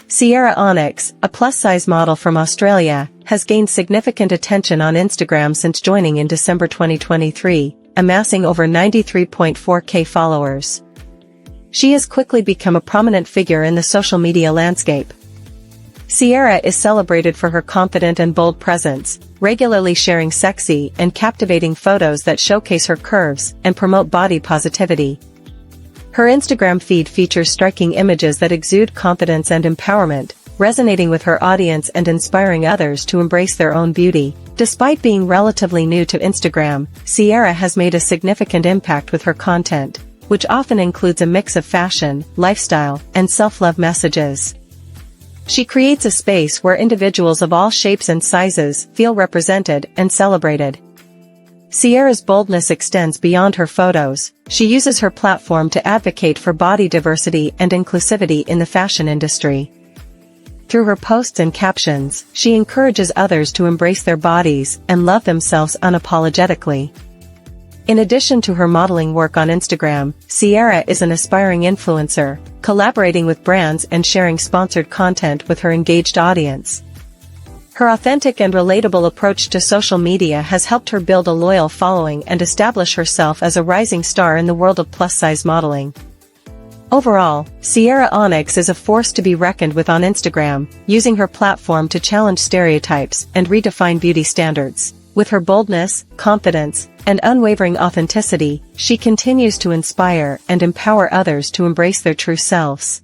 Sierra Onyx, a plus-size model from Australia, has gained significant attention on Instagram since joining in December 2023, amassing over 93.4K followers. She has quickly become a prominent figure in the social media landscape. Sierra is celebrated for her confident and bold presence, regularly sharing sexy and captivating photos that showcase her curves and promote body positivity. Her Instagram feed features striking images that exude confidence and empowerment, resonating with her audience and inspiring others to embrace their own beauty. Despite being relatively new to Instagram, Sierra has made a significant impact with her content, which often includes a mix of fashion, lifestyle, and self-love messages. She creates a space where individuals of all shapes and sizes feel represented and celebrated. Sierra's boldness extends beyond her photos. She uses her platform to advocate for body diversity and inclusivity in the fashion industry. Through her posts and captions, she encourages others to embrace their bodies and love themselves unapologetically. In addition to her modeling work on Instagram, Sierra is an aspiring influencer, collaborating with brands and sharing sponsored content with her engaged audience. Her authentic and relatable approach to social media has helped her build a loyal following and establish herself as a rising star in the world of plus-size modeling. Overall, Sierra Onyx is a force to be reckoned with on Instagram, using her platform to challenge stereotypes and redefine beauty standards. With her boldness, confidence, and unwavering authenticity, she continues to inspire and empower others to embrace their true selves.